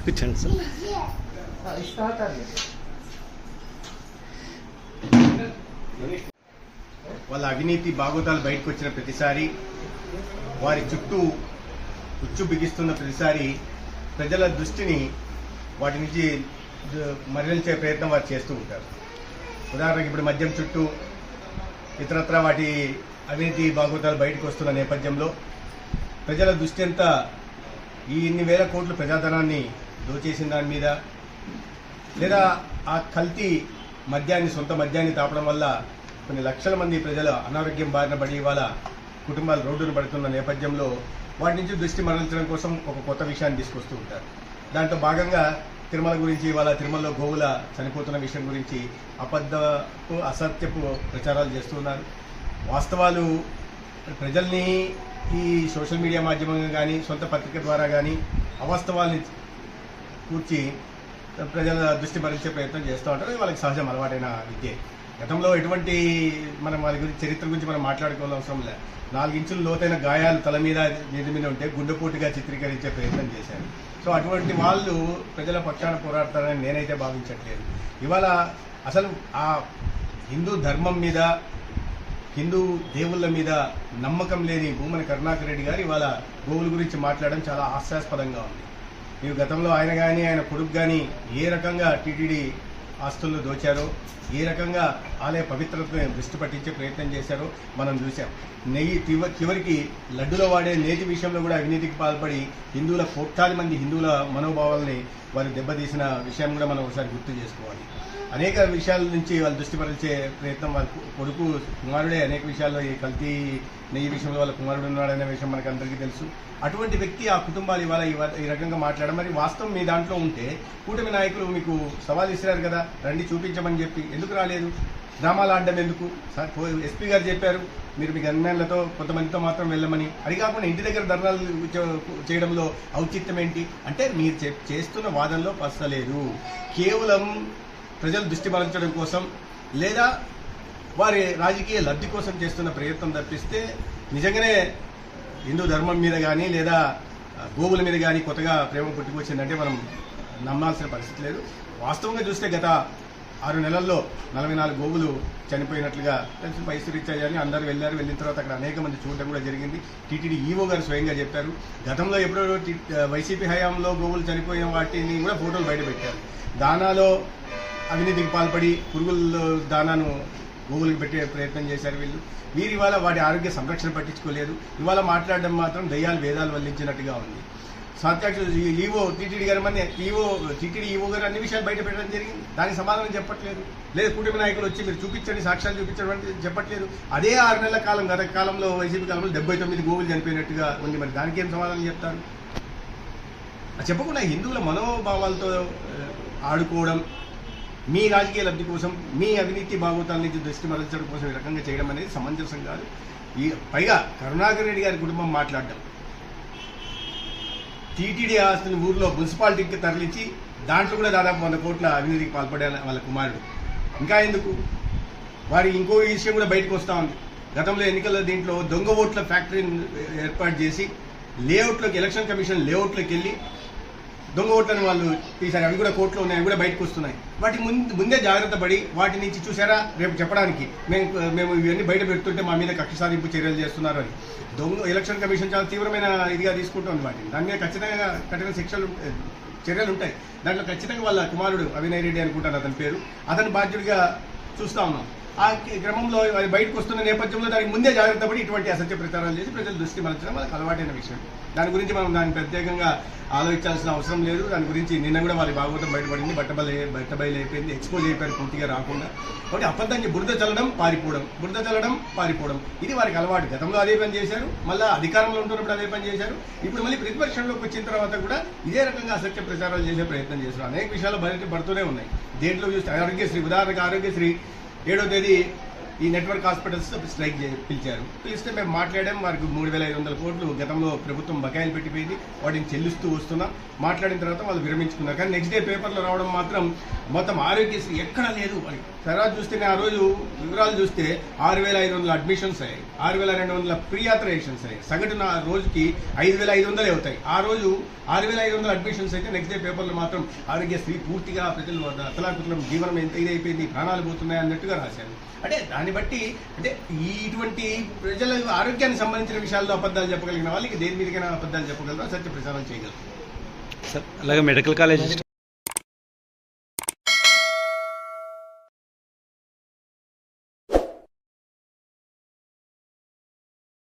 కూర్చోండి సార్. వాళ్ళ అవినీతి బాగోతాలు బయటకు వచ్చిన ప్రతిసారి, వారి చుట్టూ ఉచ్చు బిగిస్తున్న ప్రతిసారి ప్రజల దృష్టిని వాటి నుంచి మరలించే ప్రయత్నం వారు చేస్తూ ఉంటారు. ఉదాహరణకు ఇప్పుడు మద్యం చుట్టూ ఇతరత్ర వాటి అవినీతి బాగోతాలు బయటకు వస్తున్న నేపథ్యంలో ప్రజల దృష్టి అంతా ఈ ఇన్ని వేల కోట్ల ప్రజాధనాన్ని దోచేసిన దాని మీద, లేదా ఆ కల్తీ మద్యాన్ని, సొంత మద్యాన్ని తాపడం వల్ల కొన్ని లక్షల మంది ప్రజలు అనారోగ్యం బారిన పడి వాళ్ళ కుటుంబాలు రోడ్డును పడుతున్న నేపథ్యంలో వాటి నుంచి దృష్టి మరలించడం కోసం ఒక కొత్త విషయాన్ని తీసుకొస్తూ ఉంటారు. దాంట్లో భాగంగా తిరుమల గురించి, వాళ్ళ తిరుమలలో గోవుల చనిపోతున్న విషయం గురించి అబద్ధపు, అసత్యపు ప్రచారాలు చేస్తున్నారు. వాస్తవాలు ప్రజల్ని ఈ సోషల్ మీడియా మాధ్యమంగా కానీ, సొంత పత్రిక ద్వారా కానీ అవాస్తవాల్ని కూర్చి ప్రజల దృష్టి మరల్చే ప్రయత్నం చేస్తూ ఉంటారు. వాళ్ళకి సహజం, అలవాటైన విద్య. గతంలో ఎటువంటి మనం వాళ్ళ గురించి చరిత్ర గురించి మనం మాట్లాడుకోవాల్సిన అవసరం లేదు. 4 ఇంచుల లోతైన గాయాలు తల మీద మీద ఉంటే గుండెపోటుగా చిత్రీకరించే ప్రయత్నం చేశారు. సో అటువంటి వాళ్ళు ప్రజల పక్షాన పోరాడతారని నేనైతే భావించట్లేదు. ఇవాళ అసలు ఆ హిందూ ధర్మం మీద, హిందూ దేవుళ్ళ మీద నమ్మకం లేని భూమన కరుణాకర్ రెడ్డి గారు ఇవాళ గోవుల గురించి మాట్లాడడం చాలా హాస్యాస్పదంగా ఉంది. మీరు గతంలో ఆయన కానీ, ఆయన కొడుకు కానీ ఏ రకంగా టీటీడీ ఆస్తులను దోచారో, ఏ రకంగా ఆలయ పవిత్రతను దృష్టి పట్టించే ప్రయత్నం చేశారో మనం చూసాం. నెయ్యి చివరికి లడ్డులో వాడే నేతి విషయంలో కూడా అవినీతికి పాల్పడి హిందువుల కోట్లాది మంది హిందువుల మనోభావాల్ని వారు దెబ్బతీసిన విషయం కూడా మనం ఒకసారి గుర్తు చేసుకోవాలి. అనేక విషయాల నుంచి వాళ్ళు దృష్టి మరల్చే ప్రయత్నం, వాళ్ళ కొడుకు కుమారుడే అనేక విషయాల్లో ఈ కల్తీ నెయ్యి విషయంలో వాళ్ళ కుమారుడు ఉన్నాడనే విషయం మనకు అందరికీ తెలుసు. అటువంటి వ్యక్తి, ఆ కుటుంబాలు ఇవాళ ఈ రకంగా మాట్లాడడం, మరి వాస్తవం మీ దాంట్లో ఉంటే కూటమి నాయకులు మీకు సవాల్ ఇస్తున్నారు కదా, రండి చూపించమని చెప్పి, ఎందుకు రాలేదు? డ్రామాలు ఆడడం ఎందుకు? ఎస్పీ గారు చెప్పారు మీరు మీ గన్మెన్లతో కొంతమందితో మాత్రం వెళ్ళమని. అది కాకుండా ఇంటి దగ్గర ధర్నాలు చేయడంలో ఔచిత్యం ఏంటి? అంటే మీరు చేస్తున్న వాదనలో పసలేదు. కేవలం ప్రజలు దృష్టి మరల్చడం కోసం, లేదా వారి రాజకీయ లబ్ధి కోసం చేస్తున్న ప్రయత్నం తప్పిస్తే నిజంగానే హిందూ ధర్మం మీద కానీ, లేదా గోవుల మీద కానీ కొత్తగా ప్రేమ పుట్టుకొచ్చిందంటే మనం నమ్మాల్సిన పరిస్థితి లేదు. వాస్తవంగా చూస్తే గత 6 నెలల్లో 44 గోవులు చనిపోయినట్లుగా తెలిసి పరిస్థితి అని అందరూ వెళ్ళారు. వెళ్ళిన తర్వాత అక్కడ అనేక మంది చూడడం కూడా జరిగింది. టీటీడీ ఈవో గారు స్వయంగా చెప్పారు. గతంలో ఎప్పుడో వైసీపీ హయాంలో గోవులు చనిపోయిన వాటిని కూడా ఫోటోలు బయట పెట్టారు. దానాలో అవినీతికి పాల్పడి పురుగుల దానాను గోవులకు పెట్టే ప్రయత్నం చేశారు వీరు ఇవాళ వాటి ఆరోగ్య సంరక్షణ పట్టించుకోలేదు. ఇవాళ మాట్లాడడం మాత్రం దయ్యాలు వేదాలు వల్లించినట్టుగా ఉంది. సాత్యాక్షులు ఈవో టీటీడీ గారు టీటీడీ ఈవో గారు అన్ని విషయాలు బయట పెట్టడం జరిగింది. దానికి సమాధానం చెప్పట్లేదు. లేదా కూటమి నాయకులు వచ్చి మీరు చూపించండి, సాక్ష్యాలు చూపించడం చెప్పట్లేదు. అదే 6 నెలల కాలం, గత కాలంలో వైసీపీ కాలంలో 79 గోవులు చనిపోయినట్టుగా ఉంది. మరి దానికి ఏం సమాధానం చెప్తారు? చెప్పకుండా హిందువుల మనోభావాలతో ఆడుకోవడం, మీ రాజకీయ లబ్ధి కోసం, మీ అవినీతి భాగోతాల నుంచి దృష్టి మరల్చడం కోసం ఈ రకంగా చేయడం అనేది సమంజసం కాదు. పైగా కరుణాకర్ రెడ్డి గారి కుటుంబం మాట్లాడడం, టీటీడీ ఆస్తుని ఊర్లో మున్సిపాలిటీకి తరలించి దాంట్లో కూడా దాదాపు 100 కోట్ల అవినీతికి పాల్పడే వాళ్ళ కుమారుడు. ఇంకా ఎందుకు? వారి ఇంకో విషయం కూడా బయటకు వస్తూ ఉంది. గతంలో ఎన్నికల దీంట్లో దొంగ ఓట్ల ఫ్యాక్టరీని ఏర్పాటు చేసి లేఅవుట్లోకి, ఎలక్షన్ కమిషన్ లేఅవుట్లోకి వెళ్ళి దొంగ ఓట్లను వాళ్ళు తీశారు. అవి కూడా కోర్టులో ఉన్నాయి, అవి కూడా బయటకు వస్తున్నాయి. వాటి ముందే జాగ్రత్త పడి వాటి నుంచి చూసారా రేపు చెప్పడానికి మేము ఇవన్నీ బయట పెడుతుంటే మా మీద కక్ష సాధింపు చర్యలు చేస్తున్నారు అని ఎలక్షన్ కమిషన్ చాలా తీవ్రమైన ఇదిగా తీసుకుంటుంది వాటిని. దాని మీద ఖచ్చితంగా కఠిన చర్యలు ఉంటాయి. దాంట్లో ఖచ్చితంగా వాళ్ళ కుమారుడు అవినయ్ రెడ్డి అనుకుంటాను అతని పేరు, అతని బాధ్యుడిగా చూస్తా ఉన్నాం. ఆ క్రమంలో అది బయటకు వస్తున్న నేపథ్యంలో దానికి ముందే జాగ్రత్త పడి ఇటువంటి అసత్య ప్రచారాలు చేసి ప్రజలు దృష్టి మరల్చడం మనకు అలవాటైన విషయం. దాని గురించి మనం దాన్ని ప్రత్యేకంగా ఆలోచించాల్సిన అవసరం లేదు. దాని గురించి నిన్న కూడా వారి భాగవతం బయటపడింది, బట్టబయలు అయిపోయింది, ఎక్స్పోజ్ అయిపోయారు పూర్తిగా రాకుండా. కాబట్టి అబద్ధాన్ని బురద చల్లడం పారిపోవడం ఇది వారికి అలవాటు. గతంలో అదే పని చేశారు, మళ్ళీ అధికారంలో ఉంటున్నప్పుడు అదే పని చేశారు. ఇప్పుడు మళ్ళీ ప్రతిపక్షంలోకి వచ్చిన తర్వాత కూడా ఇదే రకంగా అసత్య ప్రచారాలు చేసే ప్రయత్నం చేశారు. అనేక విషయాలు బయట పడుతూనే ఉన్నాయి. దేంట్లో చూస్తే ఆరోగ్యశ్రీ, ఉదాహరణకు ఆరోగ్యశ్రీ 7వ తేదీ ఈ నెట్వర్క్ హాస్పిటల్స్ స్ట్రైక్ పిలిస్తే మేము మాట్లాడాం. వారికి 3,500 కోట్లు గతంలో ప్రభుత్వం బకాయిలు పెట్టిపోయింది, వాటిని చెల్లిస్తూ వస్తున్నాం. మాట్లాడిన తర్వాత వాళ్ళు విరమించుకున్నారు. కానీ నెక్స్ట్ డే పేపర్లో రావడం మాత్రం మొత్తం ఆరోగ్యశ్రీ ఎక్కడా లేదు అని. తర్వాత చూస్తే ఆ రోజు వివరాలు చూస్తే 6,500 అడ్మిషన్స్ అయ్యాయి, 6,200 ప్రీ ఆథరైజేషన్స్ అయ్యాయి. సగటున రోజుకి 5,500 అవుతాయి. ఆ రోజు 6,500 అడ్మిషన్స్ అయితే నెక్స్ట్ డే పేపర్లో మాత్రం ఆరోగ్యశ్రీ పూర్తిగా ప్రజలు అతలాకుతలం, జీవనం ఎంత ఇదైపోయింది, ప్రాణాలు పోతున్నాయి అన్నట్టుగా రాశారు. అంటే దాన్ని బట్టి అంటే ఇటువంటి ప్రజల ఆరోగ్యానికి సంబంధించిన విషయాల్లో అబద్ధాలు చెప్పగలిగిన వాళ్ళకి దేని మీదకైనా అబద్ధాలు చెప్పగలరా, సత్య ప్రచారం చేయగలరు. సార్ అలాగే మెడికల్ కాలేజ్